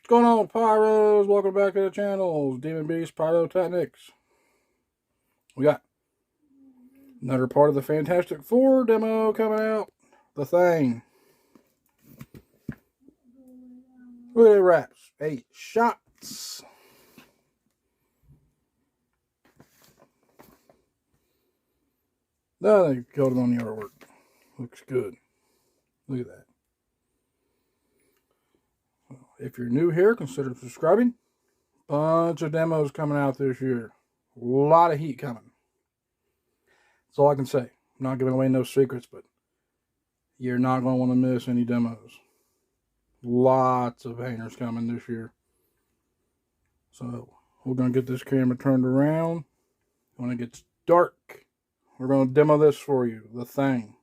What's going on, Pyros? Welcome back to the channel. Demon Beast Pyrotechnics. We got another part of the Fantastic Four demo coming out. The Thing. Look at it wraps. 8 shots. No, they killed it on the artwork. Looks good. Look at that. If you're new here, consider subscribing. Bunch of demos coming out this year. A lot of heat coming. That's all I can say. I'm not giving away no secrets, but you're not going to want to miss any demos. Lots of hangers coming this year. So we're going to get this camera turned around. When it gets dark, we're going to demo this for you. The Thing.